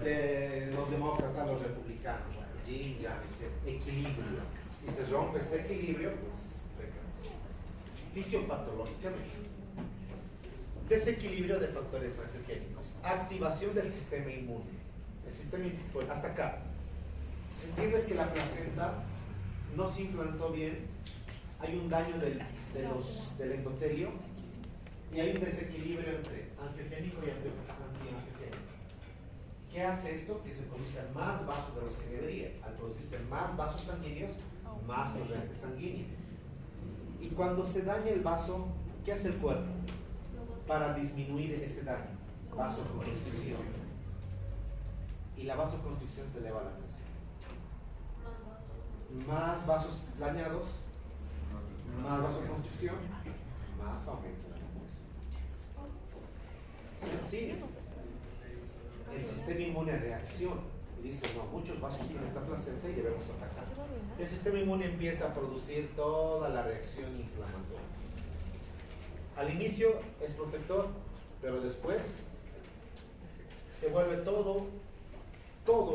de los demócratas, los republicanos, bueno, yin, yang, etc. Equilibrio. Si se rompe este equilibrio, pues pecamos. Fisiopatológicamente. Desequilibrio de factores angiogénicos. Activación del sistema inmune. El sistema inmune, pues hasta acá. ¿Entiendes que la placenta no se implantó bien? Hay un daño del endotelio y hay un desequilibrio entre angiogénico y antiangiogénico. ¿Qué hace esto? Que se produzcan más vasos de los que debería. Al producirse más vasos sanguíneos, más torrente sanguíneo. Y cuando se daña el vaso, ¿qué hace el cuerpo para disminuir ese daño? Vasoconstricción. Y la vasoconstricción te eleva la presión. Más vasos dañados, más vasoconstricción, más aumento de la presión. Sencillo. El sistema inmune reacciona y dice, no, muchos vasos tienen esta placenta y debemos atacar. El sistema inmune empieza a producir toda la reacción inflamatoria. Al inicio es protector, pero después se vuelve todo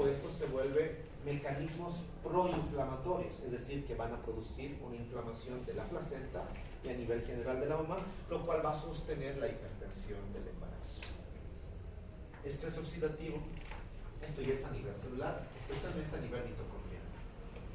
esto se vuelve mecanismos proinflamatorios, es decir, que van a producir una inflamación de la placenta y a nivel general de la mamá, lo cual va a sostener la hipertensión del embarazo. Estrés oxidativo, esto ya es a nivel celular, especialmente a nivel mitocondrial.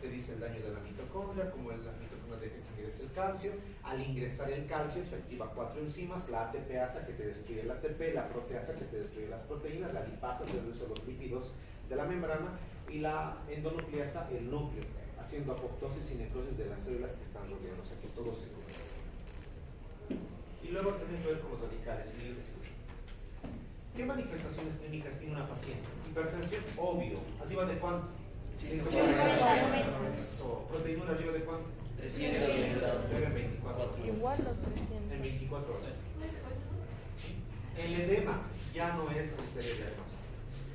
Te dice el daño de la mitocondria, como la mitocondria deja que ingrese el calcio. Al ingresar el calcio se activa 4 enzimas, la ATPasa que te destruye el ATP, la proteasa que te destruye las proteínas, la lipasa que reduce los lípidos de la membrana y la endonucleasa, el núcleo, haciendo apoptosis y necrosis de las células que están rodeando, o sea que todo se conecta. Y luego tenemos que ver con los radicales libres. ¿Qué manifestaciones clínicas tiene una paciente? Hipertensión, obvio. ¿Arriba de cuánto? 140. Eso. ¿Proteína arriba de cuánto? 300. En 24 horas. Igual los 300. En 24 horas. El edema ya no es criterio de diagnóstico,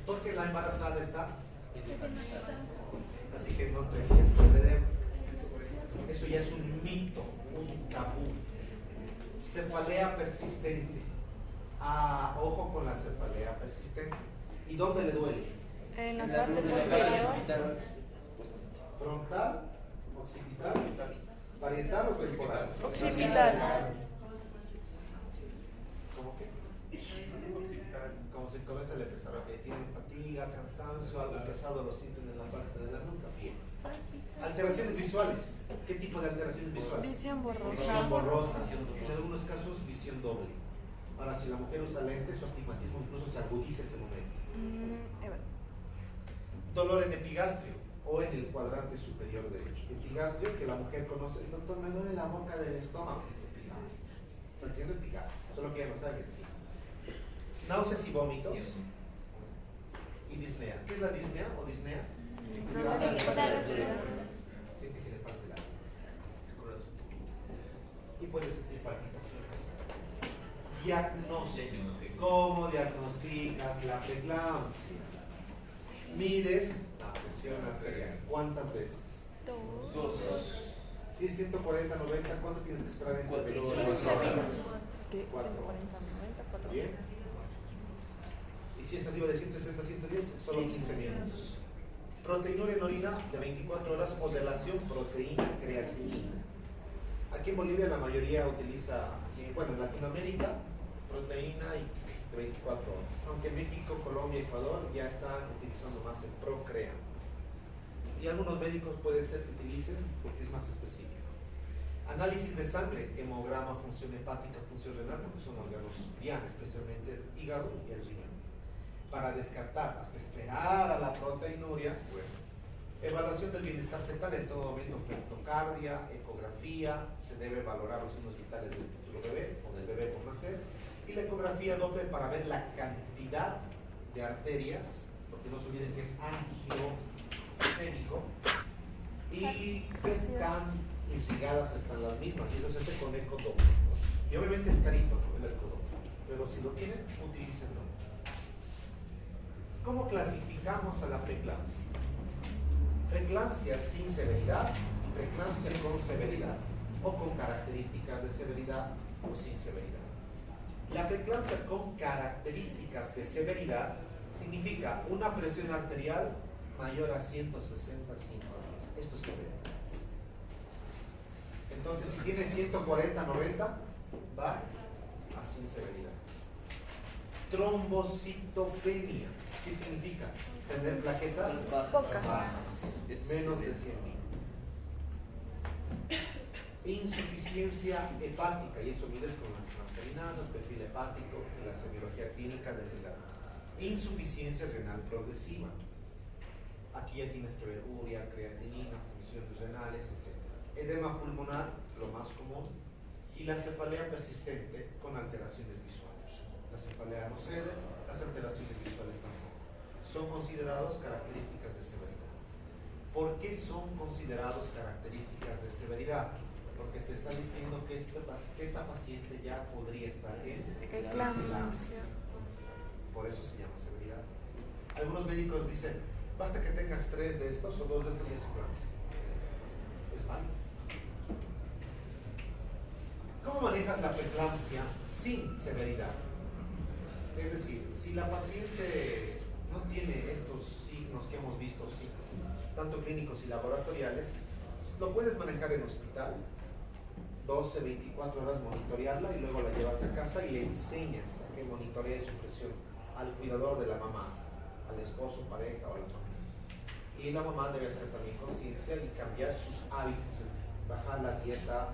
porque la embarazada está, así que no te guíes por el edema. Eso ya es un mito, un tabú. Cefalea persistente. Ah, ojo con la cefalea persistente. ¿Y dónde le duele? En la parte posterior. Frontal, occipital, parietal o temporal. Occipital. ¿Cómo qué? Como si comienza a empezar a que tienen fatiga, cansancio, algo pesado, lo sienten en la parte de la nuca. Bien. Alteraciones visuales. ¿Qué tipo de alteraciones visuales? Visión borrosa. Visión borrosa. En algunos casos, visión doble. Ahora, si la mujer usa lentes, su astigmatismo incluso se agudiza ese momento. Dolor en epigastrio o en el cuadrante superior derecho. Epigastrio, que la mujer conoce. Doctor, me duele la boca del estómago. Epigastrio. Está diciendo epigastrio, solo que ya no sabe que sí. Náuseas y vómitos. Y disnea. ¿Qué es la disnea o disnea? Siente que le falta el aire. Y puede sentir palpitaciones. Diagnóstico. ¿Cómo diagnosticas la preeclampsia? Mides la presión arterial. ¿Cuántas veces? 2. Si es 140, 90, ¿cuánto tienes que esperar en 4 horas? 4 horas. ¿Bien? Y si es arriba de 160, 110, solo 15 minutos. Proteinuria en orina de 24 horas o relación proteína-creatinina. Aquí en Bolivia la mayoría utiliza, bueno, en Latinoamérica, proteína de 24 horas. Aunque en México, Colombia y Ecuador ya están utilizando más el Procrea. Y algunos médicos puede ser que utilicen porque es más específico. Análisis de sangre, hemograma, función hepática, función renal, porque son órganos diana, especialmente el hígado y el riñón. Para descartar, hasta esperar a la proteinuria, bueno. Evaluación del bienestar fetal en todo momento, fetocardia, ecografía, se debe valorar los signos vitales del futuro bebé o del bebé por nacer, y la ecografía Doppler para ver la cantidad de arterias, porque no se olviden que es angiogénico, y qué tan irrigadas están las mismas, y entonces se con eco Doppler. Y obviamente es carito, ¿no? El eco Doppler, pero si lo tienen, utilícenlo. ¿Cómo clasificamos a la preeclampsia? Preeclampsia sin severidad, preeclampsia con severidad, o con características de severidad o sin severidad. La preeclampsia con características de severidad Significa una presión arterial mayor a 160/110. Esto es severo. Entonces, si tiene 140/90, va a sin severidad. Trombocitopenia. ¿Qué significa? Tener plaquetas Pocas. bajas, menos de 100.000. Insuficiencia hepática, y eso mides con las transaminasas, perfil hepático, y la semiología clínica del hígado. Insuficiencia renal progresiva. Aquí ya tienes que ver urea, creatinina, funciones renales, etc. Edema pulmonar, lo más común, y la cefalea persistente con alteraciones visuales. La cefalea no cede, las alteraciones visuales tampoco. Son considerados características de severidad. ¿Por qué son considerados características de severidad? Porque te está diciendo que esta paciente ya podría estar en eclampsia. Por eso se llama severidad. Algunos médicos dicen, basta que tengas 3 de estos o 2 de estos y es eclampsia. Es válido. ¿Cómo manejas la preeclampsia sin severidad? Es decir, si la paciente no tiene estos signos que hemos visto, tanto clínicos y laboratoriales, lo puedes manejar en hospital, 12, 24 horas monitorearla y luego la llevas a casa y le enseñas a que monitoree su presión al cuidador de la mamá, al esposo, pareja o a la familia. Y la mamá debe hacer también conciencia y cambiar sus hábitos, bajar la dieta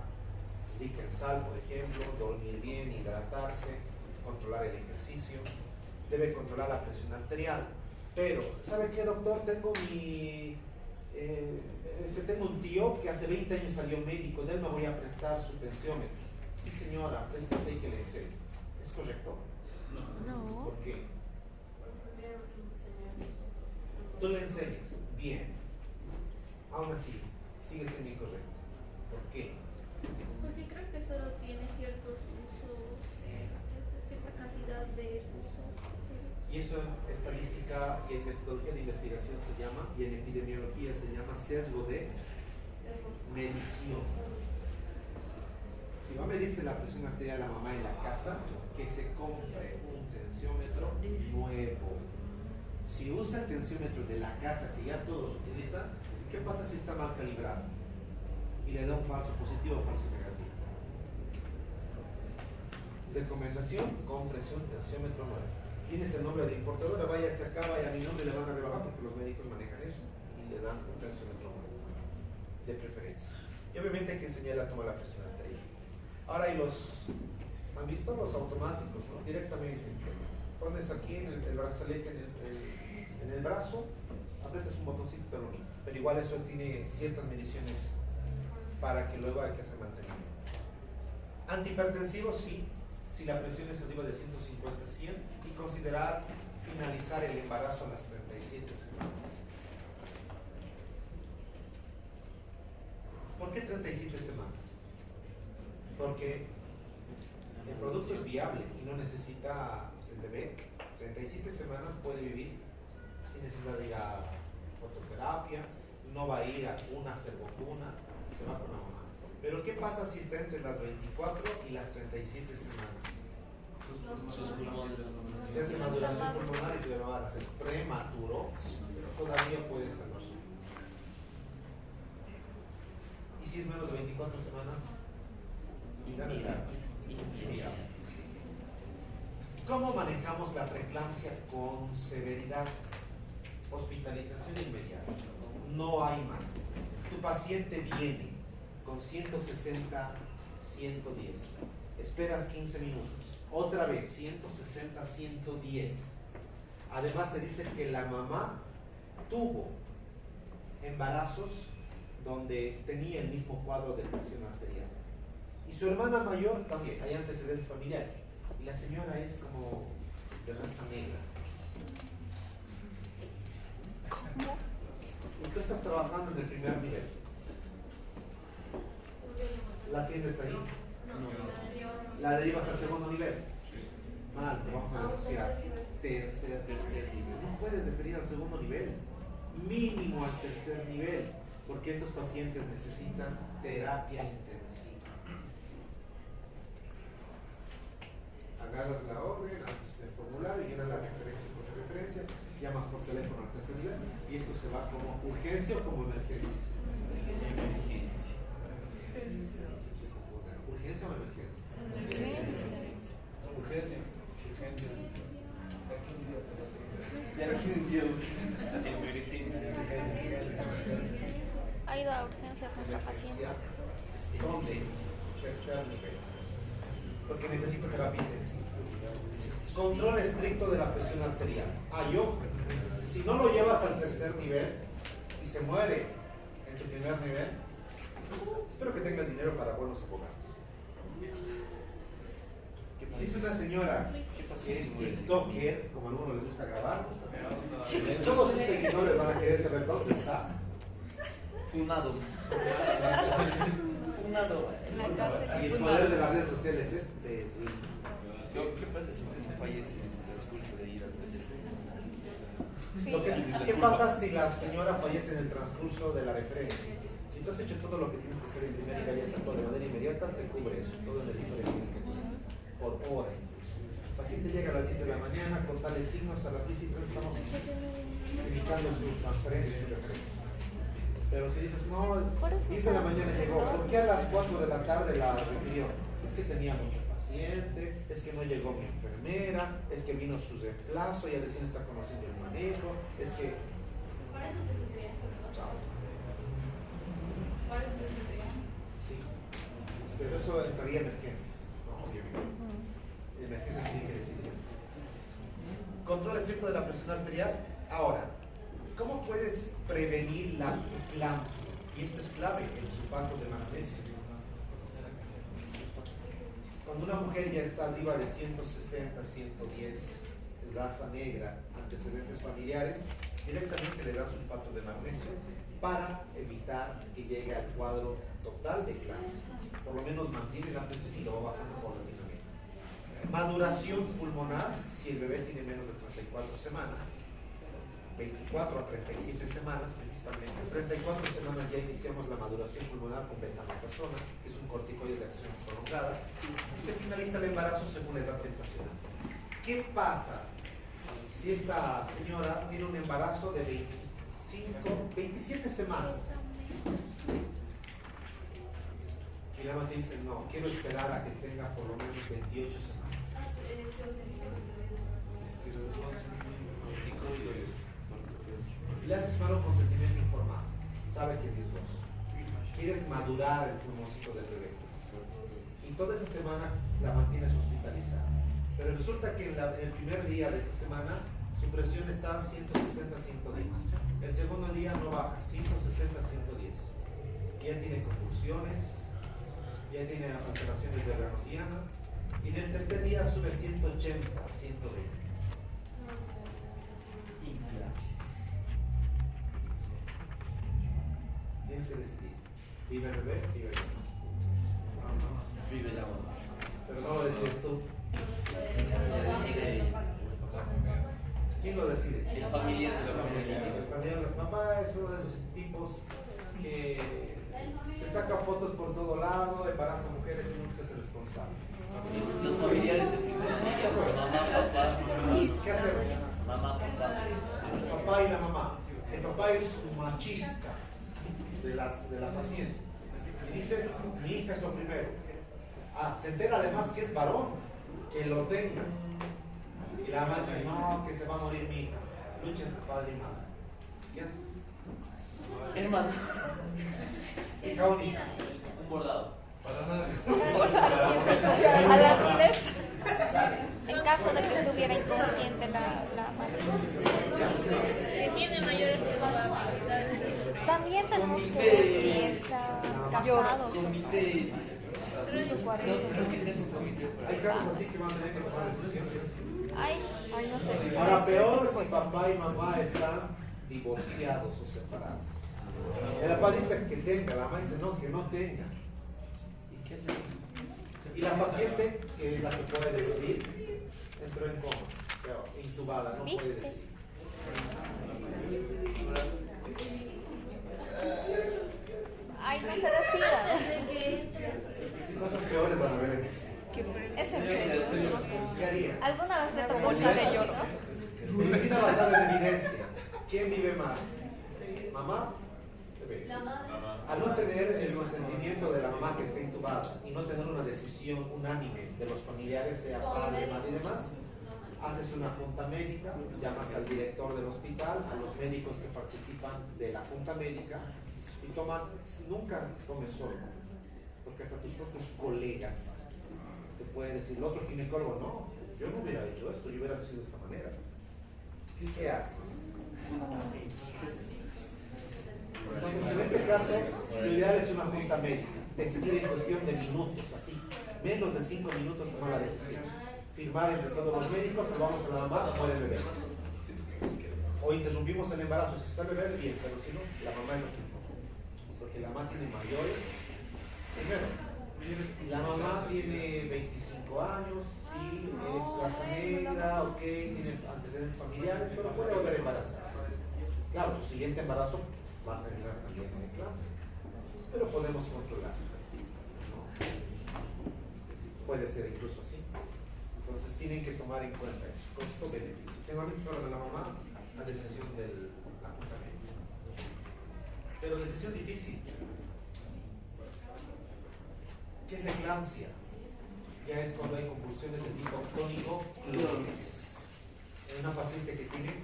rica en sal, por ejemplo, dormir bien, hidratarse, controlar el ejercicio, debe controlar la presión arterial. Pero, ¿sabe qué, doctor? Tengo un tío que hace 20 años salió médico, de él me voy a prestar su tensiómetro. Sí, señora, préstese y que le enseñe. ¿Es correcto? No. ¿Por qué? Tú le enseñas, bien. Aún así, sigue siendo incorrecto. ¿Por qué? Porque creo que solo tiene ciertos usos, cierta cantidad de usos. Y eso en estadística y en metodología de investigación se llama, y en epidemiología se llama sesgo de medición. Si va a medirse la presión arterial a la mamá en la casa, que se compre un tensiómetro nuevo. Si usa el tensiómetro de la casa que ya todos utilizan, ¿qué pasa si está mal calibrado? Y le da un falso positivo o falso negativo. Recomendación, compres un tensiómetro nuevo. Tienes el nombre de importadora, vaya hacia acá, vaya a mi nombre, le van a rebajar porque los médicos manejan eso y le dan un tensiómetro nuevo, de preferencia. Y obviamente hay que enseñarle a tomar la presión arterial. Ahora hay ¿han visto los automáticos? ¿No? Directamente. Pones aquí en el brazalete, en el brazo, aprietas un botoncito, pero igual eso tiene ciertas mediciones para que luego hay que hacer mantenimiento. Antihipertensivos, sí, si la presión es arriba de 150/100, y considerar finalizar el embarazo a las 37 semanas. ¿Por qué 37 semanas? Porque el producto es viable y no necesita, pues, el bebé 37 semanas puede vivir sin necesidad de ir a fototerapia, no va a ir a cuna, a hacer vacuna, se va con la mamá. Pero ¿qué pasa si está entre las 24 y las 37 semanas? Se hace maduración pulmonar y se va a hacer prematuro, pero todavía puede salvar su vida. ¿Y si es menos de 24 semanas? Inviable. ¿Cómo manejamos la preeclampsia con severidad? Hospitalización inmediata. No hay más. Tu paciente viene con 160/110. Esperas 15 minutos. Otra vez, 160/110. Además te dicen que la mamá tuvo embarazos donde tenía el mismo cuadro de presión arterial. Y su hermana mayor también, hay antecedentes familiares. Y la señora es como de raza negra. ¿Cómo? Y tú estás trabajando en el primer nivel. ¿La tienes ahí? ¿La derivas al segundo nivel? Mal, te vamos a negociar. Tercer nivel. No puedes referir al segundo nivel. Mínimo al tercer nivel. Porque estos pacientes necesitan terapia intensiva. Agarras la orden, haces el formulario y llenas la referencia con referencia, llamas por teléfono al tercer nivel y esto se va como urgencia o como emergencia. Se confunden. ¿Urgencia o emergencia? Urgencia. Ha ido a urgencias nuestra paciente. ¿Dónde? Tercer nivel. Porque necesita terapia intensiva. Control estricto de la presión arterial. Si no lo llevas al tercer nivel y se muere en tu primer nivel, espero que tengas dinero para buenos abogados. Si es una señora que es TikToker, como a algunos les gusta grabar, todos sus seguidores van a querer saber dónde está. Funado. Y el poder de las redes sociales es terrible. ¿Qué pasa si uno fallece en el transcurso de ir al tercer? ¿Qué pasa si la señora fallece en el transcurso de la referencia? Si tú has hecho todo lo que tienes que hacer en primer nivel y hacerlo de manera inmediata, te cubre eso, todo en la historia clínica que tienes, por hora incluso. El paciente llega a las 10 de la mañana con tales signos, a las 10 y 3 estamos evitando su transferencia y su referencia. Pero si dices, no, 10 de la mañana llegó, ¿por qué a las 4 de la tarde la refirió? Es que tenía mucho paciente, es que no llegó mi enfermera, es que vino su reemplazo, ella recién está conociendo el manejo, es que... Por eso se sentiría. Chao. Por eso se sentiría. Sí, pero eso entraría en emergencias, ¿no? Obviamente. Emergencias tiene que decir esto. Control estricto de la presión arterial. Ahora, ¿cómo puedes prevenir la eclampsia? Y esto es clave, el sulfato de magnesio. Cuando una mujer ya está arriba de 160, 110, raza negra, antecedentes familiares, directamente le dan sulfato de magnesio para evitar que llegue al cuadro total de eclampsia. Por lo menos mantiene la presión y lo va bajando paulatinamente. Maduración pulmonar, si el bebé tiene menos de 34 semanas, 24 a 37 semanas principalmente. En 34 semanas ya iniciamos la maduración pulmonar con betametasona, que es un corticoide de acción prolongada, y se finaliza el embarazo según la edad gestacional. ¿Qué pasa si esta señora tiene un embarazo de 27 semanas? Y la mamá dice, no, quiero esperar a que tenga por lo menos 28 semanas. Y le haces mal un consentimiento informado, sabe que es riesgoso. Quieres madurar el pulmoncito del bebé. Y toda esa semana la mantienes hospitalizada. Pero resulta que en el primer día de esa semana su presión está a 160, 110. El segundo día no baja, 160, 110. Ya tiene convulsiones, ya tiene alteraciones de la diana. Y en el tercer día sube 180, 120. Tienes que decidir. ¿Vive el bebé? Vive el bebé. Vive la mamá. Pero no lo decides tú. Lo decide ella. ¿Quién lo decide? El familiar de la familia. El familiar del papá es uno de esos tipos que se saca fotos por todo lado, embaraza mujeres y nunca se hace responsable. Los familiares de primera línea, mamá, papá, ¿Qué hacemos? mamá, papá. El papá y la mamá. El papá es un machista de la paciente. Y dice, mi hija es lo primero. Se entera además que es varón, que lo tenga. Y la mamá dice, no, que se va a morir mi hija. Lucha entre padre y madre. ¿Qué haces? Hermano, Hija única. un bordado. Al alquiler, en caso de que estuviera inconsciente la madre. Que tiene mayores probabilidades de sufrir. También tenemos que ver si está casado. Comité dice. Creo que ese es un comité. Hay casos así que van a tener que tomar decisiones. Ay, no sé. Ahora, peor si papá y mamá están divorciados o separados. El papá dice que tenga, la mamá dice no, que no tenga. ¿Y qué hace? Y la paciente, que es la que puede decidir, entró en coma, pero intubada, no puede decidir. Ay, no se decida. Cosas peores van a ver en eso. Es en serio. ¿Qué haría? ¿Alguna vez le tocó el de lloro? Medicina ¿Quién vive más? ¿Mamá? Bebé. La madre. Al no tener el consentimiento de la mamá que está intubada y no tener una decisión unánime de los familiares, sea padre, madre y demás, haces una junta médica, llamas al director del hospital, a los médicos que participan de la junta médica y nunca tomes solo, porque hasta tus propios colegas te pueden decir, el otro ginecólogo, no, yo no hubiera hecho esto, yo hubiera decidido de esta manera. ¿Qué haces? Entonces, en este caso, lo ideal es una junta médica, decidir en cuestión de minutos, así, menos de 5 minutos tomar la decisión. Firmar entre todos los médicos, salvamos a la mamá, muere el bebé. O interrumpimos el embarazo, si está el bebé, bien, pero si no, la mamá es lo que importa. Porque la mamá tiene mayores. Primero, la mamá tiene 25 años, sí, es raza negra, ok, tiene antecedentes familiares, pero puede volver a embarazarse. Claro, su siguiente embarazo va a terminar también en eclampsia, pero podemos controlar. ¿No? Puede ser incluso así. Entonces tienen que tomar en cuenta eso, costo-beneficio. Generalmente se habla de la mamá, la decisión del acompañamiento. Pero decisión difícil. ¿Qué es la eclampsia? Ya es cuando hay convulsiones de tipo tónico-clónicas. En una paciente que tiene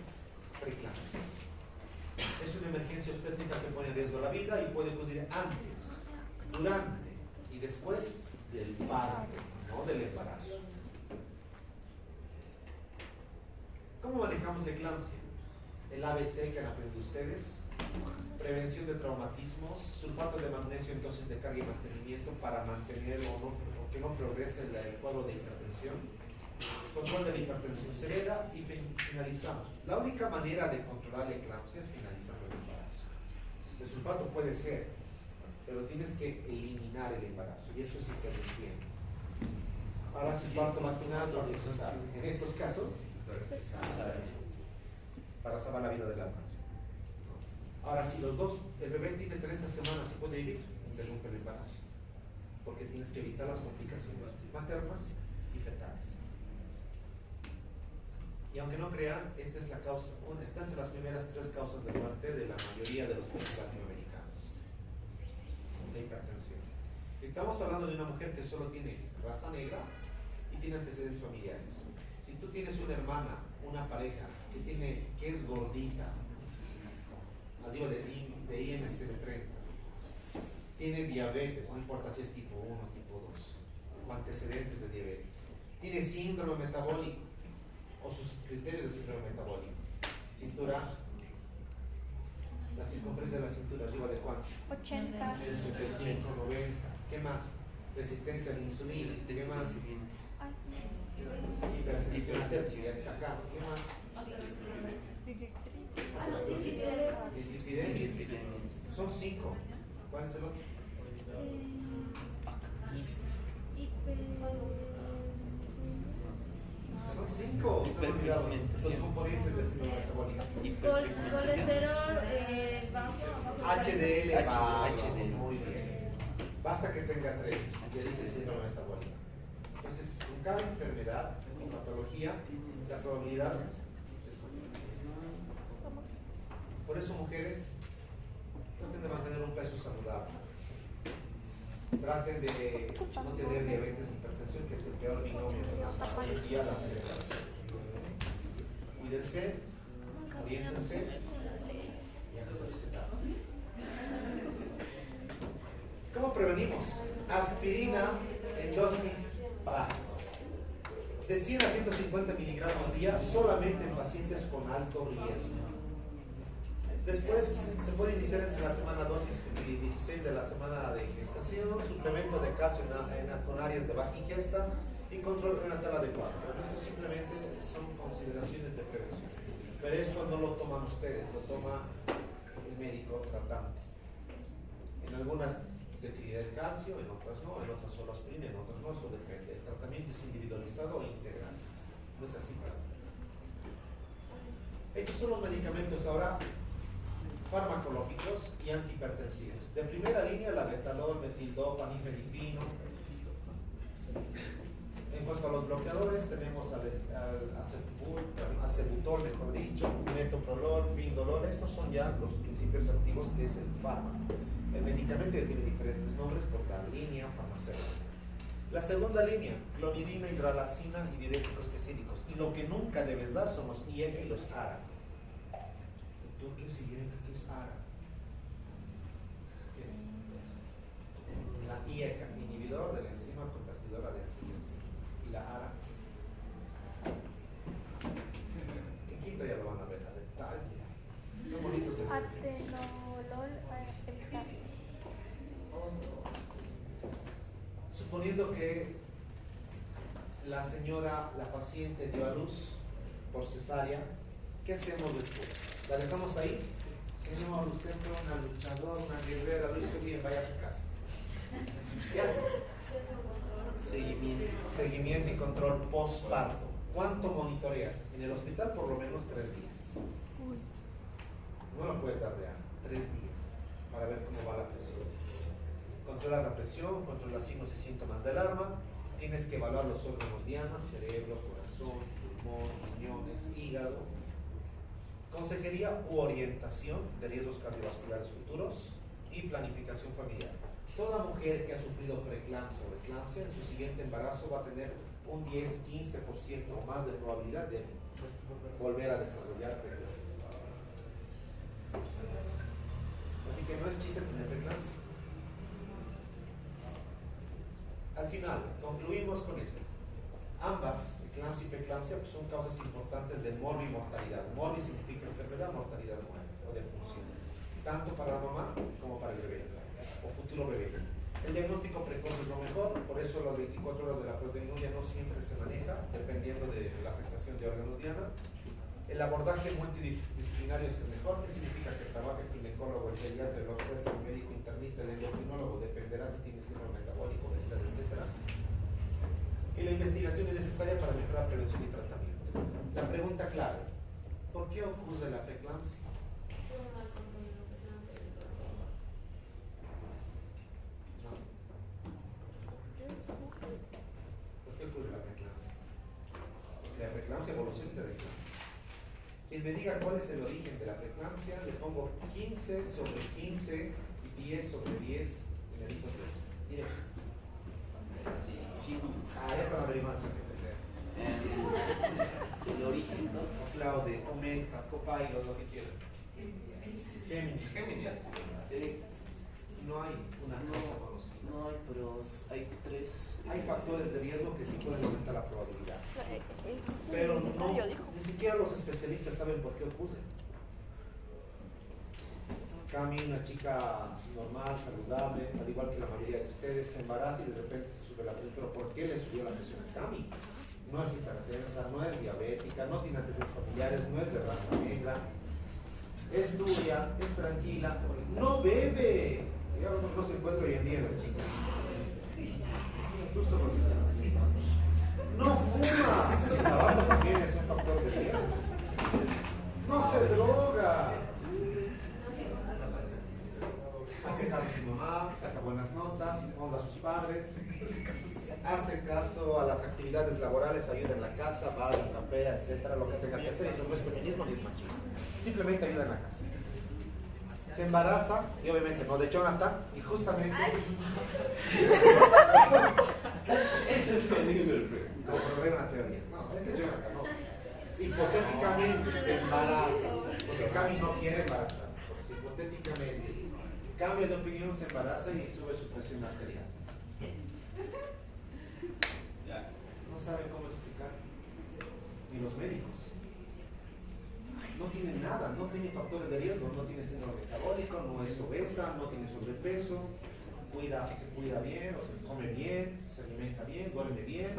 preeclampsia. Es una emergencia obstétrica que pone en riesgo la vida y puede ocurrir antes, durante y después del parto, ¿no? Del embarazo. ¿Cómo manejamos la eclampsia? El ABC que han aprendido ustedes, prevención de traumatismos, sulfato de magnesio en dosis de carga y mantenimiento para mantener o que no progrese el cuadro de hipertensión, control de la hipertensión severa y finalizamos. La única manera de controlar la eclampsia es finalizando el embarazo. El sulfato puede ser, pero tienes que eliminar el embarazo y eso es interrumpiendo. Ahora si parto vaginal, en estos casos, para salvar la vida de la madre. Ahora, si los dos, el bebé tiene 30 semanas y puede vivir, interrumpe el embarazo, porque tienes que evitar las complicaciones maternas y fetales. Y aunque no crean, esta es la causa, está entre las primeras 3 causas de muerte de la mayoría de los países latinoamericanos. La hipertensión. Estamos hablando de una mujer que solo tiene raza negra y tiene antecedentes familiares. Si tú tienes una hermana, una pareja que es gordita, así de IMC de 30, tiene diabetes, no importa si es tipo 1 o tipo 2, o antecedentes de diabetes, tiene síndrome metabólico, o sus criterios de síndrome metabólico, cintura, la circunferencia de la cintura, arriba de cuánto, 80. 85, 90, ¿qué más? Resistencia a la insulina, ¿qué más? Hipertensión arterial, ya está acá, ¿qué más? Dislipidemia. Son 5. ¿Cuál es el otro? Son 5. Los componentes del síndrome metabólico. Colesterol bajo. HDL bajo. Muy bien. Basta que tenga 3. Ya dice síndrome metabólico. Entonces, con cada enfermedad, con patología, la probabilidad es única. Por eso, mujeres, traten de mantener un peso saludable. Traten de no tener diabetes ni hipertensión, que es el peor binomio de la patología de la mujer. Cuídense, oriéntense y a respetar. ¿Cómo prevenimos? Aspirina en dosis bajas. De 100 a 150 miligramos día solamente en pacientes con alto riesgo. Después se puede iniciar entre la semana 12 y 16 de la semana de gestación, suplemento de calcio con áreas de baja ingesta y control prenatal adecuado. Pero esto simplemente son consideraciones de prevención. Pero esto no lo toman ustedes, lo toma el médico tratante. En algunas se equilibra el calcio, en otras no, en otras solo aspirina, en otras no, eso depende. El tratamiento es individualizado e integral. No es así para todos. Estos son los medicamentos ahora farmacológicos y antihipertensivos. De primera línea, la betalol, metildopa, nifedipino. En cuanto a los bloqueadores, tenemos al acebutol, mejor dicho, metoprolol, pindolol. Estos son ya los principios activos que es el fármaco. El medicamento ya tiene diferentes nombres por la línea farmacéutica. La segunda línea, clonidina, hidralazina y diuréticos tesídicos. Y lo que nunca debes dar son los IECA y los ARA. ¿Tú qué es IECA? ¿Qué es ARA? ¿Qué es? La IECA, inhibidor de la enzima convertidora de angiotensina. Y la ARA. En quinto ya lo van a ver a detalle. Son bonitos de ver. Atenolol, Suponiendo que la señora, la paciente dio a luz por cesárea, ¿qué hacemos después? ¿La dejamos ahí? Señor, usted fue una luchadora, una guerrera, lo hizo bien, vaya a su casa. ¿Qué haces? Seguimiento y control postparto. ¿Cuánto monitoreas? En el hospital por lo menos 3 días. No lo puedes dar de 3 días para ver cómo va la presión. Controlas la presión, controlas signos y síntomas de alarma. Tienes que evaluar los órganos diana, cerebro, corazón, pulmón, riñones, hígado. Consejería u orientación de riesgos cardiovasculares futuros y planificación familiar. Toda mujer que ha sufrido preeclampsia o eclampsia en su siguiente embarazo va a tener un 10-15% más de probabilidad de volver a desarrollar preeclampsia. Así que no es chiste tener preeclampsia. Al final, concluimos con esto. Ambas, eclampsia y preeclampsia, pues son causas importantes de morbimortalidad. Morbi significa enfermedad, mortalidad, muerte o defunción. Tanto para la mamá como para el bebé o futuro bebé. El diagnóstico precoz es lo mejor, por eso las 24 horas de la proteinuria no siempre se maneja, dependiendo de la afectación de órganos diana. El abordaje multidisciplinario es el mejor, que significa que trabaja el ginecólogo, el pediatra, el obstetra, el médico internista, el endocrinólogo, dependerá si tiene síndrome metabólico, obesidad, etc. Y la investigación es necesaria para mejorar la prevención y tratamiento. La pregunta clave, ¿por qué ocurre la preeclampsia? ¿Por qué ocurre la preeclampsia? Porque la preeclampsia evoluciona de preeclampsia. Quien me diga cuál es el origen de la preeclampsia, le pongo 15 sobre 15 y 10 sobre 10 en el hito 3. Miren. Ya está la marimacha que El origen, ¿no? o Claude, o Meta, Copailo, lo que quieran. Géminis. No hay una causa conocida. No hay, pero hay 3. Hay factores de riesgo que sí pueden aumentar la probabilidad. Pero no, ni siquiera los especialistas saben por qué ocurre. Cami, una chica normal, saludable, al igual que la mayoría de ustedes, se embaraza y de repente se sube la presión. ¿Pero por qué le subió la presión a Cami? No es hipertensa, no es diabética, no tiene antecedentes familiares, no es de raza negra, es dura, es tranquila, no bebe. Ya no se encuentra hoy en día las chicas. Incluso no fuma. El tabaco también es un factor de riesgo. No se droga. Hace caso a su mamá, saca buenas notas, honra a sus padres, hace caso a las actividades laborales, ayuda en la casa, va, trapea, etcétera, lo que tenga que hacer. Eso no es feminismo ni es machismo. Simplemente ayuda en la casa. Se embaraza, y obviamente no de Jonathan, y justamente. Ese es el No, pero era una teoría. No, es de Jonathan, no. Hipotéticamente se embaraza, porque Cami no quiere embarazarse. Porque hipotéticamente cambia de opinión, se embaraza y sube su presión arterial. No sabe cómo explicar, ni los médicos. No tiene nada, no tiene factores de riesgo, no tiene síndrome metabólico, no es obesa, no tiene sobrepeso, se cuida bien, o se come bien, se alimenta bien, duerme bien,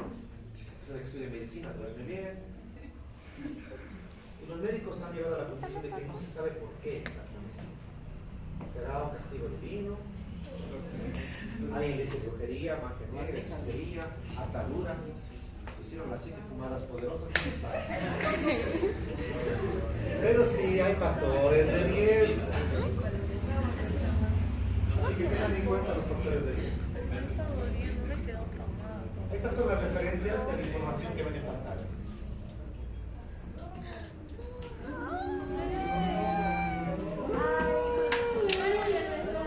desde que estudia medicina duerme bien. Y los médicos han llegado a la conclusión de que no se sabe por qué exactamente. ¿Será un castigo divino? Alguien le dice brujería, magia negra, hechicería, ataduras. Hicieron las 7 fumadas poderosas, no se sabe. Pero sí hay factores de riesgo. Así que tengan en cuenta los factores de riesgo. me quedo traumada. Estas son las referencias de la información que ven en pantalla.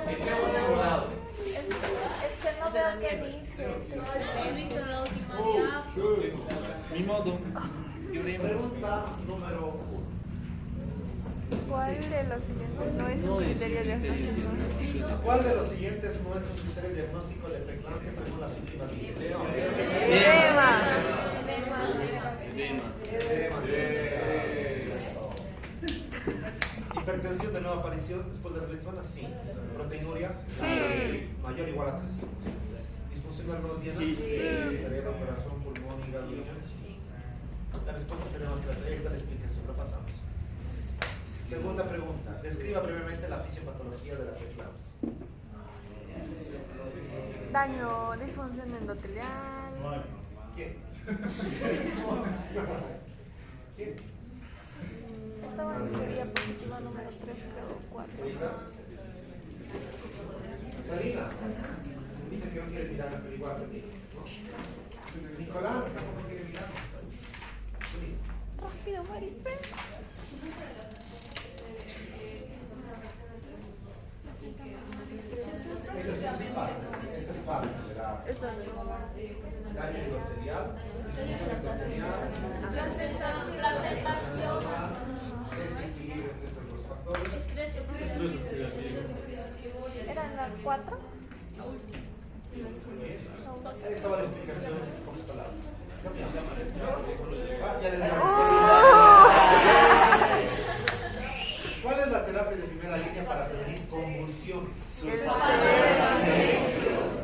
Echemos el volado. Es que no veo qué dice. He visto la última diapo. Mi modo. Pregunta número 1. ¿Cuál de los siguientes no es un criterio diagnóstico? ¿Cuál de los siguientes no es un criterio diagnóstico de preeclampsia según las últimas líneas? Edema. Eso. Hipertensión de nueva aparición después de las lesiones, sí. Proteinuria, mayor o igual a 300. Disfunción de órganos diana, cerebro, corazón, pulmón, hígado, riñones, sí. La respuesta será que ahí está la explicación, lo pasamos. Segunda pregunta. Describa brevemente la fisiopatología de la preeclampsia. Daño, disfunción endotelial. ¿Quién? ¿Quién? Estaba en diapositiva número 3, creo, 4. ¿Ahorita? Salina. Dice que no quiere mirar, pero igual. ¿No? Nicolás, tampoco quiere mirar. Sí. Rápido, Maripé. Esto es parte de la daño endotelial, disfunción endotelial, desequilibrio entre estos dos factores. ¿Era en la 4? Ahí estaba la explicación en pocas palabras. Ya les ¿Cuál es la terapia de primera línea para prevenir convulsiones?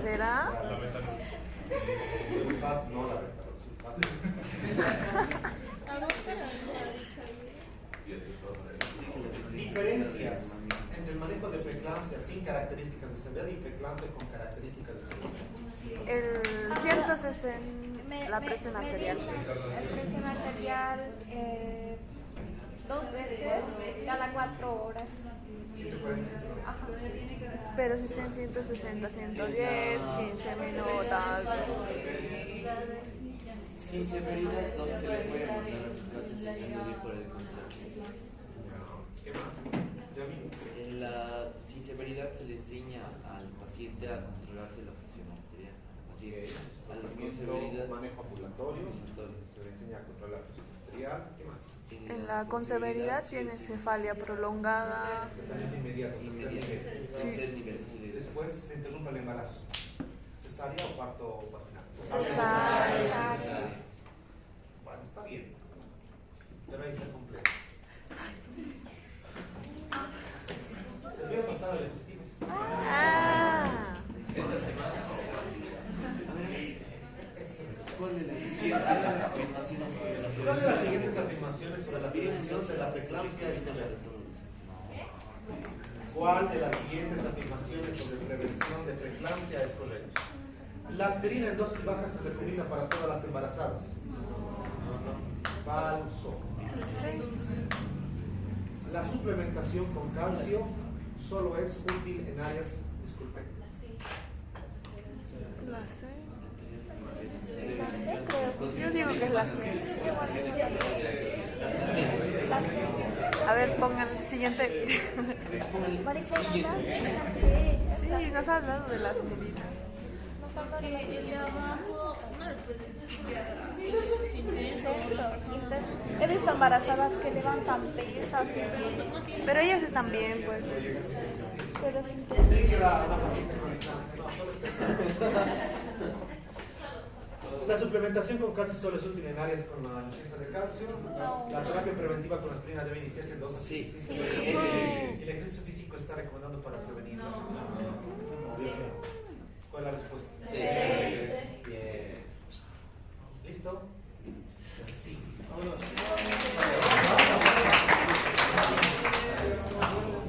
¿Será? Sulfat, no la betalol, sulfat. Diferencias entre el manejo de preeclampsia sin características de severidad y preeclampsia con características de severidad. El cierto es en la presión arterial. La presión arterial 2 veces cada 4 horas. 140, 190. Ajá. Pero si está en 160, 110, 15 minutos. Sin severidad no se le puede mandar a su casa enseñándole por el contrario. ¿Qué más? ¿Ya vi? En la sin severidad se le enseña al paciente a controlarse la presión arterial. Así que al con severidad Manejo ambulatorio, se le enseña a controlar la presión arterial. ¿Qué más? En la con severidad tiene cefalia prolongada. Tratamiento inmediato, tercer nivel. Tercer nivel, sí. Después se interrumpe el embarazo. ¿Cesárea o parto vaginal? Cesárea. Bueno, está bien. Pero ahí está completo. Les voy a pasar a diapositivas. Ah. ¿Cuál de las siguientes afirmaciones sobre la ¿Cuál de las siguientes afirmaciones sobre la prevención de la preeclampsia es correcta? ¿Cuál de las siguientes afirmaciones sobre prevención de preeclampsia es correcta? La aspirina en dosis bajas se recomienda para todas las embarazadas. Falso. La suplementación con calcio solo es útil en áreas, disculpen. La C. Yo digo que es la C. A ver, pongan el siguiente. Sí, nos ha hablado de la aspirina. El de abajo no le puedes He visto embarazadas que levantan pesas y Pero ellas están bien, pues. pero sin Dice la paciente con eclampsia. No, solo es la suplementación con calcio solo es útil en áreas con la ingesta de calcio. La terapia preventiva con aspirina debe iniciarse en dosis. Sí. Y el ejercicio físico está recomendado para prevenir la preeclampsia. ¿Cuál es la respuesta? Sí. Bien. ¿Listo? Sí.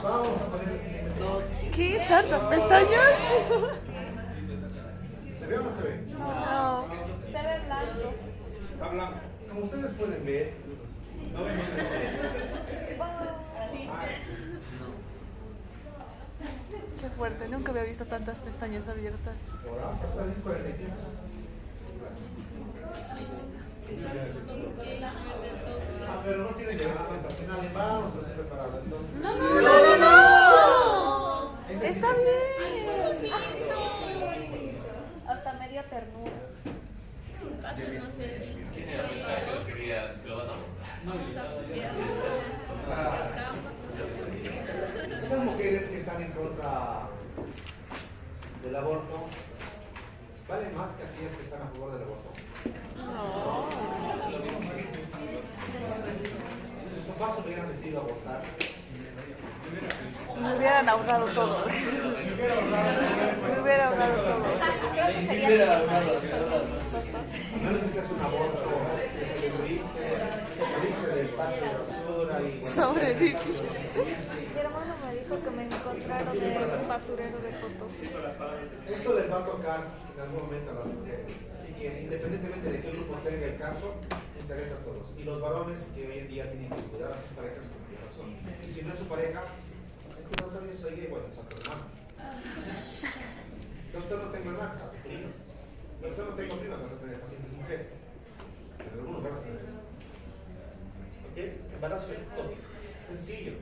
Vamos a poner el siguiente. ¿Qué? ¿Tantas pestañas? ¿Se ve o no se ve? No. se ve blanco. Está blanco. Como ustedes pueden ver, no vemos el Se fuerte, nunca había visto tantas pestañas abiertas. Ahora, hasta las 10:45. Ah, pero no tienen que ver con estacionales, vamos a hacer preparado. Entonces, No. ese Está sí. bien. Hasta media ternura. Pásanos el ¿Quién era pensar que quería que lo ganamos? Esas mujeres que están en contra del aborto, ¿valen más que aquellas que están a favor del aborto? Si sus papás hubieran decidido abortar, Me hubieran ahorrado todo. Me hubiera ahorrado todo. Creo que sería Mira, bien ahorrado, honesto ahorrado. con mis papás. no necesitas un aborto, saliste del patio de basura y... Sobreviviste. Mi hermano me dijo que me encontraron en un basurero de Potosí. Esto les va a tocar en algún momento a las mujeres. Así que independientemente de qué grupo tenga el caso, interesa a todos. Y los varones que hoy en día tienen que cuidar a sus parejas con qué razón. Y si no es su pareja, es que doctor, yo soy gay, bueno, saca hermano. Doctor, no tengo hermanas, a tu prima. Doctor, no tengo prima, vas a tener pacientes mujeres. Pero algunos van a tener. ¿Ok? Embarazo ectópico. Sencillo.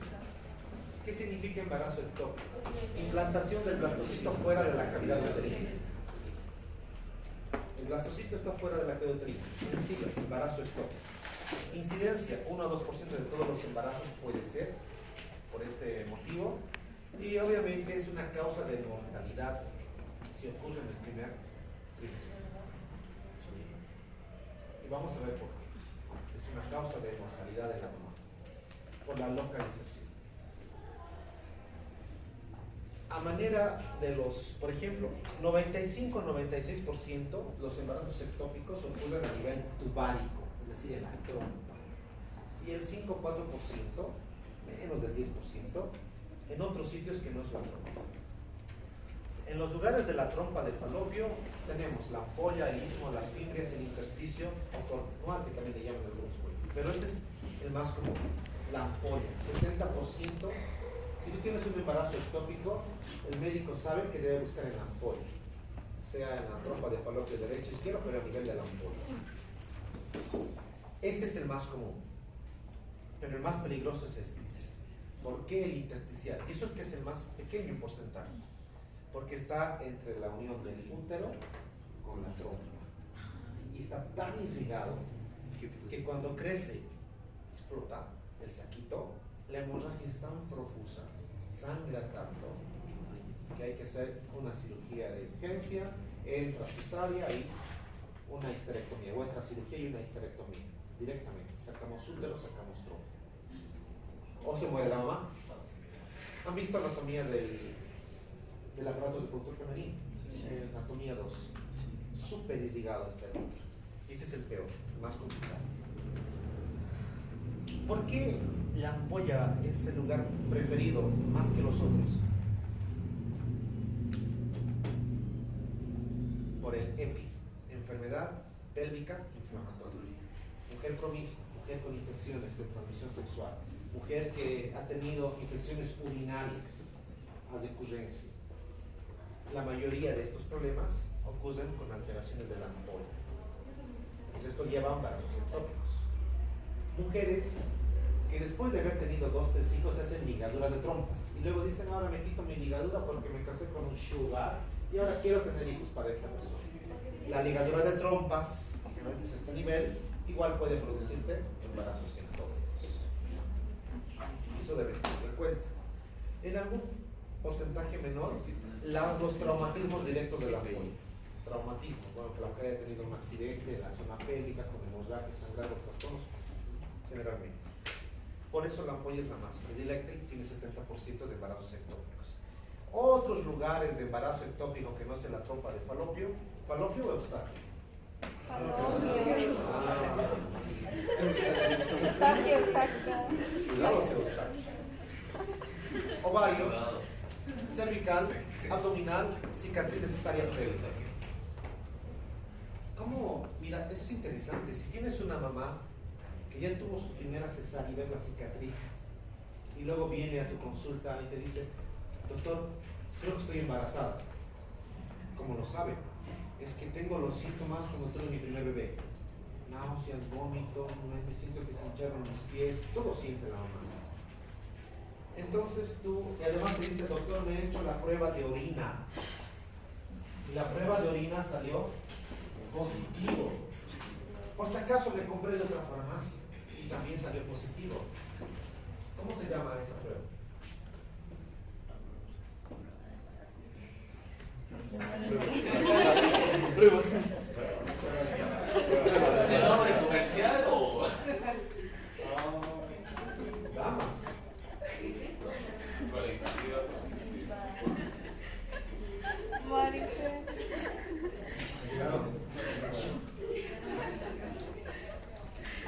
¿Qué significa embarazo ectópico? Implantación del blastocisto fuera de la cavidad uterina. El blastocisto está fuera de la cavidad uterina. Sencillo, embarazo ectópico. Incidencia, 1 a 2% de todos los embarazos puede ser por este motivo. Y obviamente es una causa de mortalidad si ocurre en el primer trimestre. Y vamos a ver por qué. Es una causa de mortalidad de la mamá. Por la localización. A manera de los, por ejemplo, 95-96% los embarazos ectópicos ocurren a nivel tubárico, es decir, en la trompa. Y el 5-4%, menos del 10%, en otros sitios que no es la trompa. En los lugares de la trompa de falopio tenemos la ampolla, el istmo, las fimbrias, el intersticio, o cornual, que también le llaman el músculo. Pero este es el más común, la ampolla, 70%. Si tú tienes un embarazo ectópico, el médico sabe que debe buscar en la ampolla, sea en la trompa de falopio derecho o izquierdo, pero a nivel de la ampolla. Este es el más común, pero el más peligroso es este. ¿Por qué el intersticial? Eso es que es el más pequeño en porcentaje, porque está entre la unión del útero con la trompa y está tan irrigado que cuando crece, explota el saquito, la hemorragia es tan profusa, sangra tanto, que hay que hacer una cirugía de urgencia, entra cesárea y una histerectomía, o entra cirugía y una histerectomía, directamente. Sacamos útero, sacamos trompa. O se muere la mamá. ¿Han visto anatomía del aparato reproductor femenino? Anatomía 2. Súper irrigado este útero. Este es el peor, el más complicado. ¿Por qué la ampolla es el lugar preferido más que los otros? Por el EPI, enfermedad pélvica inflamatoria. Mujer promiscua, mujer con infecciones de transmisión sexual, mujer que ha tenido infecciones urinarias, a recurrencia. La mayoría de estos problemas ocurren con alteraciones de la ampolla. Entonces esto lleva a embarazos ectópicos. Mujeres que después de haber tenido 2 o 3 hijos se hacen ligadura de trompas y luego dicen, ahora me quito mi ligadura porque me casé con un sugar y ahora quiero tener hijos para esta persona. La ligadura de trompas, que no es a este nivel, igual puede producirte embarazos ectópicos. Eso debe tener en cuenta. En algún porcentaje menor, los traumatismos directos de la ampolla. Traumatismo, bueno, que la mujer haya tenido un accidente en la zona pélvica con hemorragia, sangrado, trastornos, generalmente. Por eso la ampolla es la más predilecta y tiene 70% de embarazos ectópicos. Otros lugares de embarazo ectópico que no sea la trompa de falopio, falopio o eustaquio. Cuidado hacia eustaquio. Ovario, cervical, abdominal, cicatriz de cesárea previa. ¿Cómo? Mira, eso es interesante. Si tienes una mamá que ya tuvo su primera cesárea y ves la cicatriz y luego viene a tu consulta y te dice, doctor, creo que estoy embarazada. ¿Cómo lo sabe? Es que tengo los síntomas cuando tuve mi primer bebé. Náuseas, vómito, me siento que se hincharon mis pies, todo siente la mamá. Entonces tú, y además te dice, doctor, me he hecho la prueba de orina. Y la prueba de orina salió positivo. Por si acaso me compré de otra farmacia y también salió positivo. ¿Cómo se llama esa prueba? ¿El nombre comercial o...? Damas. Cualitativa. Claro.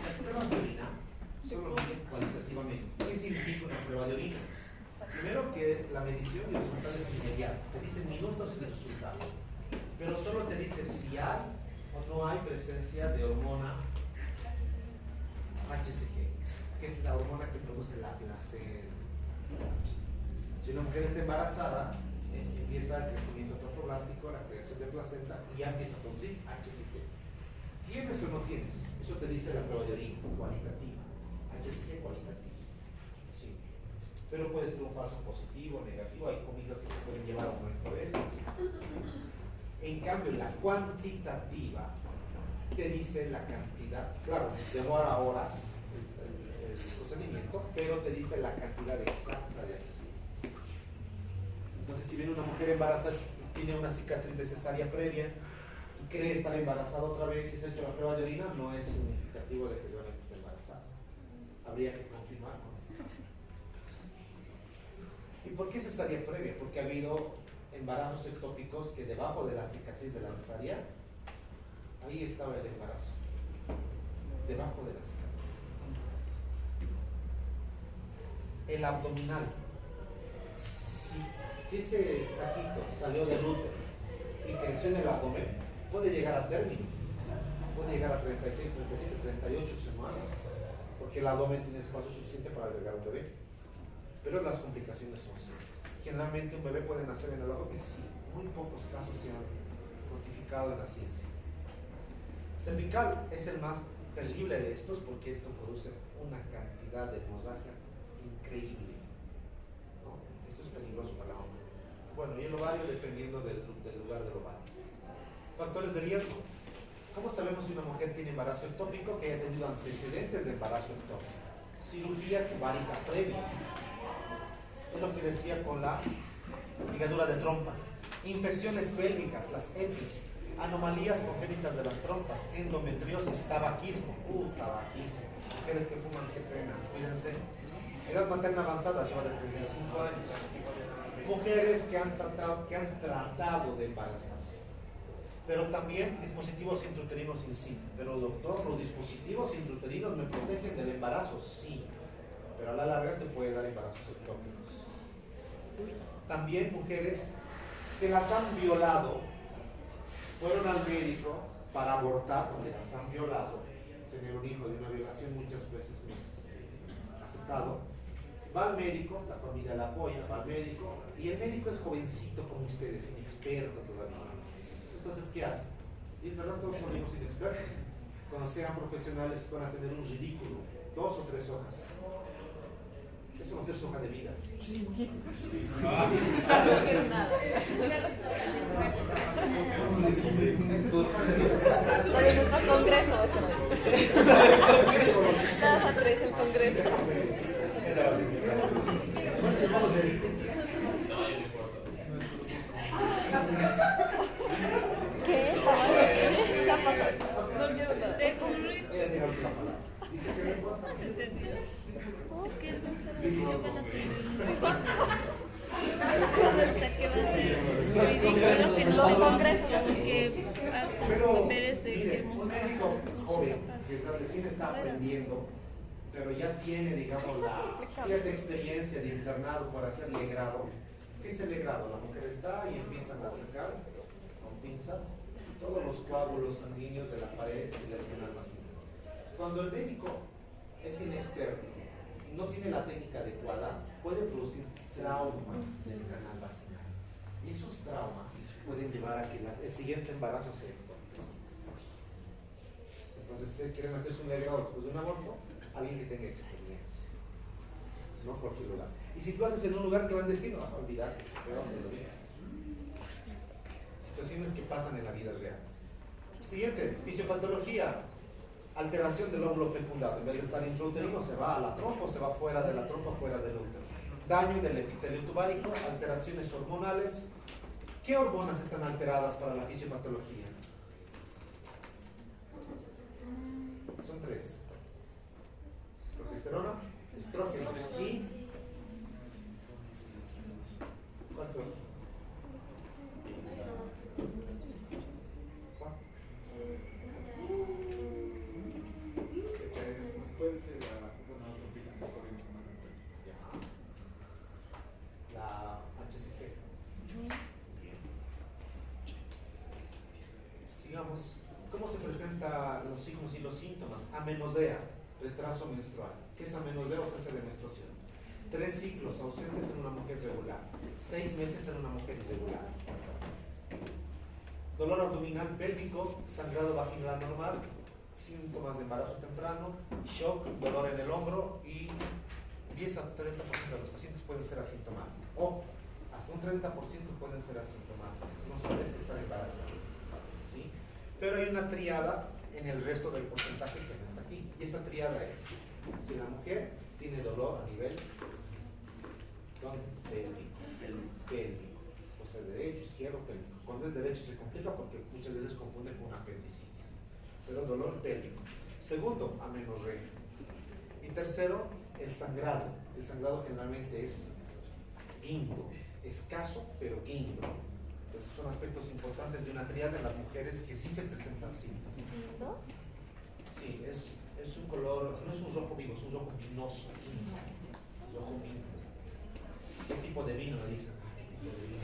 Las pruebas de orina solo miden cualitativamente. ¿Qué significa una prueba de orina? Primero que la medición y el resultado es inmediato. Te dicen minutos el resultado. Pero solo te dice si hay o no hay presencia de hormona HCG, que es la hormona que produce la placer. Si una mujer está embarazada, empieza el crecimiento trofoblástico, la creación de placenta y ya empieza a producir HCG. ¿Tienes o no tienes? Eso te dice la prueba de orina, cualitativa. HCG cualitativa. Sí. Pero puede ser un falso positivo, negativo, hay comidas que se pueden llevar a un momento de eso. En cambio, la cuantitativa te dice la cantidad, claro, demora horas el procedimiento, pero te dice la cantidad exacta de HCG. Entonces, si viene una mujer embarazada y tiene una cicatriz de cesárea previa y cree estar embarazada otra vez y se ha hecho la prueba de orina, no es significativo de que realmente esté embarazada. Habría que confirmar con esto. ¿Y por qué cesárea previa? Porque ha habido embarazos ectópicos que debajo de la cicatriz de la cesárea, ahí estaba el embarazo. Debajo de la cicatriz. El abdominal. Si ese saquito salió del útero y creció en el abdomen, puede llegar a término. Puede llegar a 36, 37, 38 semanas. Porque el abdomen tiene espacio suficiente para albergar un bebé. Pero las complicaciones son serias. Generalmente un bebé puede nacer en el abdomen, sí. Muy pocos casos se han notificado en la ciencia. Cervical es el más terrible de estos porque esto produce una cantidad de hemorragia increíble. ¿No? Esto es peligroso para la hombre. Bueno, y el ovario dependiendo del lugar del ovario. Factores de riesgo. ¿Cómo sabemos si una mujer tiene embarazo ectópico que haya tenido antecedentes de embarazo ectópico? Cirugía ovárica previa. Es lo que decía con la ligadura de trompas. Infecciones pélvicas, las EPIs, anomalías congénitas de las trompas, endometriosis, tabaquismo. Tabaquismo. Mujeres que fuman, qué pena, cuídense. Edad materna avanzada, lleva de 35 años. Mujeres que han tratado de embarazarse. Pero también dispositivos intrauterinos in situ. Pero doctor, los dispositivos intrauterinos me protegen del embarazo, sí. Pero a la larga te puede dar embarazos ectópicos. También mujeres que las han violado, fueron al médico para abortar porque las han violado. Tener un hijo de una violación muchas veces no es aceptado. Va al médico, la familia la apoya, va al médico y el médico es jovencito como ustedes, inexperto todavía. Entonces, ¿qué hace? Y es verdad, todos son hijos inexpertos. Cuando sean profesionales van a tener un ridículo, 2 o 3 hojas. Eso va a ser su hoja de vida. No quiero nada. Oye, nuestro congreso. Nada, traes el congreso. ¿Qué? ¿Qué está pasando? No quiero nada. Ella tiene la palabra. Dice que no importa. Los congresos. Pero, mire, un médico joven que recién está aprendiendo, pero ya tiene, digamos, la cierta experiencia de internado por hacer legrado. ¿Qué es el legrado? La mujer está y empiezan a sacar con pinzas todos los coágulos sanguíneos de la pared y del canal vaginal. Cuando el médico es inexperto y no tiene la técnica adecuada, puede producir traumas del canal vaginal. Y esos traumas pueden llevar a que el siguiente embarazo sea ectópico. Entonces, si quieren hacerse un legado después de un aborto, alguien que tenga experiencia, no cualquier lugar. Y si tú haces en un lugar clandestino, olvídate, peor de lo mismo. Situaciones que pasan en la vida real. Siguiente, fisiopatología, alteración del óvulo fecundado. En vez de estar intrauterino, se va a la trompa o se va fuera de la trompa, fuera del útero. Daño del epitelio tubárico, alteraciones hormonales. ¿Qué hormonas están alteradas para la fisiopatología? Son 3. Progesterona, estrógeno y... ¿cuál son? Puede ser una trompita que corre más La HCG. Bien. Sigamos. ¿Cómo se presentan los signos y los síntomas? Amenorrea, retraso menstrual. ¿Qué es amenorrea? Ausencia de menstruación. 3 ciclos ausentes en una mujer regular. 6 meses en una mujer irregular. Dolor abdominal pélvico, sangrado vaginal normal, síntomas de embarazo temprano, shock, dolor en el hombro y 10 a 30% de los pacientes pueden ser asintomáticos. O hasta un 30% pueden ser asintomáticos, no solamente estar embarazados. ¿Sí? Pero hay una triada en el resto del porcentaje que no está aquí. Y esa triada es, si la mujer tiene dolor a nivel pélvico, o sea, derecho, izquierdo, pélvico. Cuando es derecho se complica porque muchas veces confunden con apendicitis. Pero dolor pélvico. Segundo, amenorrea. Y tercero, el sangrado. El sangrado generalmente es guindo, escaso pero guindo. Entonces son aspectos importantes de una triada en las mujeres que sí se presentan síntomas. ¿No? Sí, es un color, no es un rojo vivo, es un rojo vinoso. Rojo vino. ¿Qué tipo de vino me dicen? ¿Qué tipo de vino?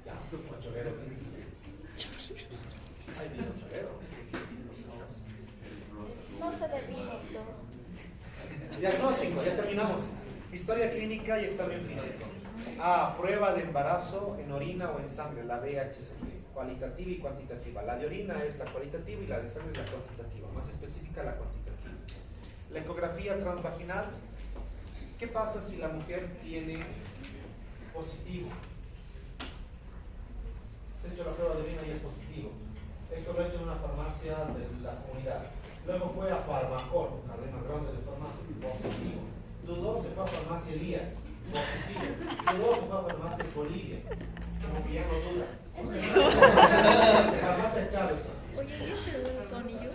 Ya, cholero. Hay vino cholero. No se de vinos, no. Diagnóstico, ya terminamos. Historia clínica y examen físico. A. Prueba de embarazo en orina o en sangre, la VHCG, cualitativa y cuantitativa. La de orina es la cualitativa y la de sangre es la cuantitativa, más específica la cuantitativa. La ecografía transvaginal. ¿Qué pasa si la mujer tiene positivo? Se ha hecho la prueba de orina y es positivo. Esto lo ha hecho en una farmacia de la comunidad. Luego fue a Farmacor, cadena grande de farmacia, positivo. Dudó, se fue a Farmacia Elías, positivo. Dudó, se fue a Farmacia Bolivia, como que ya no duda. Farmacia Chávez. Oye, yo te con yo.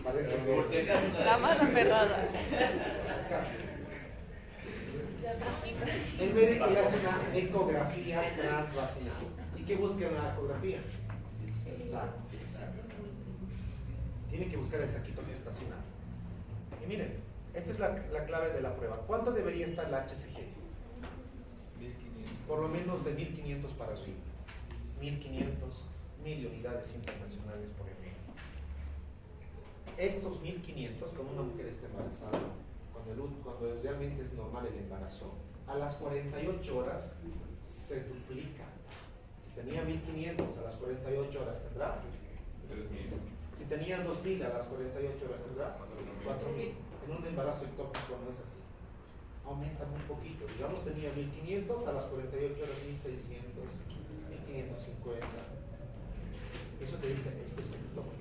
Parece que Por si acaso. La más aferrada. el médico le hace una ecografía transvaginal. ¿Y qué busca en la ecografía? El saco. Tiene que buscar el saquito gestacional. Y miren, esta es la clave de la prueba. ¿Cuánto debería estar la HCG? 1500. Por lo menos de 1500 para arriba. 1500, 1000 unidades internacionales por ejemplo. Estos 1500, cuando una mujer está embarazada, cuando realmente es normal el embarazo, a las 48 horas se duplica. Si tenía 1500, a las 48 horas tendrá 3000. Si tenía 2000, a las 48 horas tendrá 4000. En un embarazo ectópico no es así. Aumenta muy poquito. Digamos tenía 1500, a las 48 horas 1600, 1550. Eso te dice, esto es ectópico.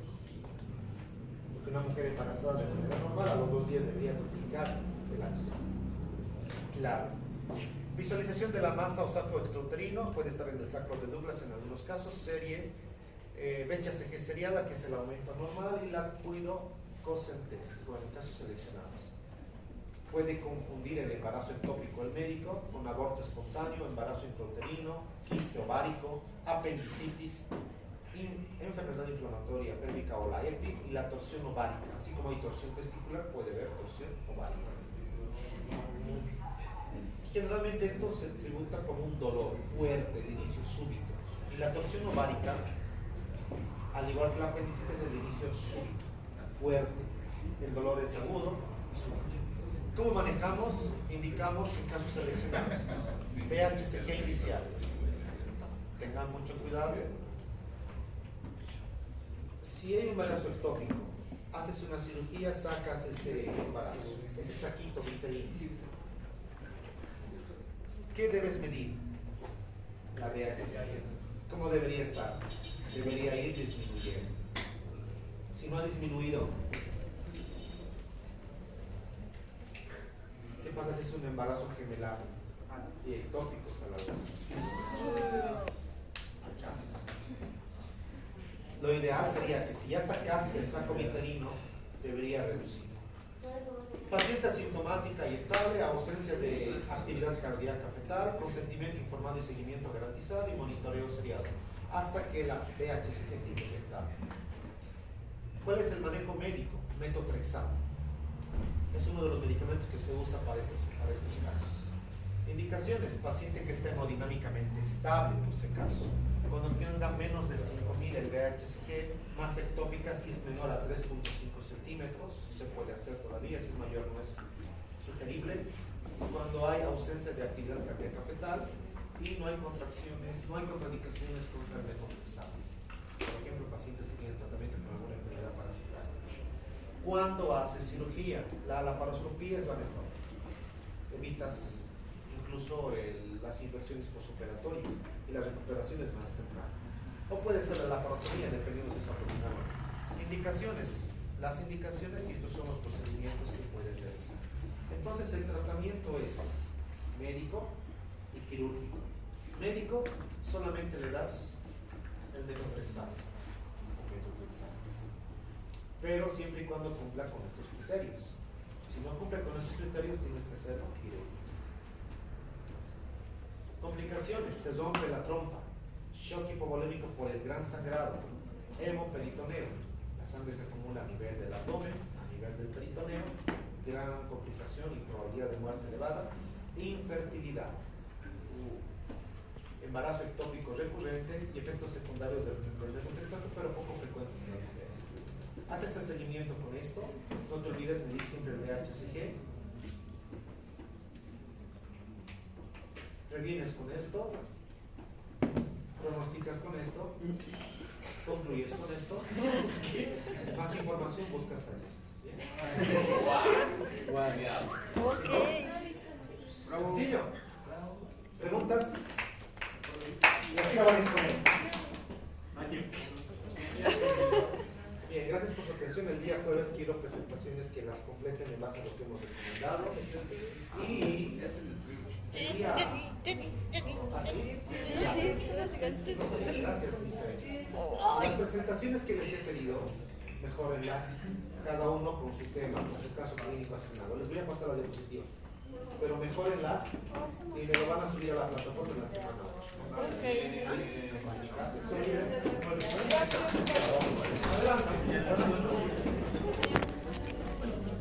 Porque una mujer embarazada de manera normal a los 2 días debería duplicar el HCG. Claro. Visualización de la masa o saco extrauterino puede estar en el sacro de Douglas en algunos casos. Serie VHCG seriada, que es el aumento normal, y la cuidococentesico en casos seleccionados. Puede confundir el embarazo ectópico del médico con aborto espontáneo, embarazo intrauterino, quiste ovárico, apendicitis, enfermedad inflamatoria pélvica o la EPI y la torsión ovárica. Así como hay torsión testicular, puede haber torsión ovárica. Generalmente esto se tributa como un dolor fuerte de inicio súbito. Y la torsión ovárica, al igual que la apendicitis, es de inicio súbito, fuerte. El dolor es agudo y súbito. ¿Cómo manejamos? Indicamos en casos seleccionados. VHCG inicial. Tengan mucho cuidado. Si hay un embarazo ectópico, haces una cirugía, sacas ese embarazo, ese saquito vitelino. ¿Qué debes medir? La VHCG. ¿Cómo debería estar? Debería ir disminuyendo. Si no ha disminuido, ¿qué pasa si es un embarazo gemelar y ectópicos a la vez? Lo ideal sería que si ya sacaste el saco vitelino, debería reducir. Paciente asintomática y estable, ausencia de actividad cardíaca fetal, consentimiento informado y seguimiento garantizado y monitoreo seriado, hasta que la VHCG esté detectada. ¿Cuál es el manejo médico? Metotrexato. Es uno de los medicamentos que se usa para estos casos. Indicaciones: paciente que esté hemodinámicamente estable, por si acaso. Cuando tenga menos de 5.000 el VHCG, más ectópica, si es menor a 3.5 centímetros, se puede hacer todavía, si es mayor no es sugerible. Cuando hay ausencia de actividad cardíaca fetal y no hay contracciones, no hay contraindicaciones contra el metotrexato. Por ejemplo, pacientes que tienen tratamiento con alguna enfermedad parasitaria. ¿Cuándo haces cirugía? La laparoscopía es la mejor. Evitas incluso las infecciones posoperatorias y las recuperaciones más tempranas. O puede ser la laparotomía, dependiendo si es abdominal. Indicaciones. Las indicaciones, y estos son los procedimientos que pueden realizar. Entonces, el tratamiento es médico y quirúrgico. Médico, solamente le das el metotrexato. Pero siempre y cuando cumpla con estos criterios. Si no cumple con estos criterios, tienes que hacerlo quirúrgico. Complicaciones: se rompe la trompa, shock hipovolémico por el gran sangrado, hemoperitoneo, la sangre se acumula a nivel del abdomen, a nivel del peritoneo, gran complicación y probabilidad de muerte elevada, infertilidad, embarazo ectópico recurrente y efectos secundarios del metotrexato, pero poco frecuentes en las mujeres. Haces el seguimiento con esto, no te olvides medir siempre el VHCG. Previenes con esto, pronosticas con esto, concluyes con esto. Más información buscas en esto. Sencillo. ¿Preguntas? Y aquí la van a exponer. Bien, gracias por su atención. El día jueves quiero presentaciones que las completen en base a lo que hemos recomendado. Y el día... ¿Así? Gracias, Isabel. Las presentaciones que les he pedido, mejórenlas, cada uno con su tema, con su caso clínico asignado. Les voy a pasar las diapositivas, pero mejórenlas y me lo van a subir a la plataforma en la semana 8. Gracias. Adelante.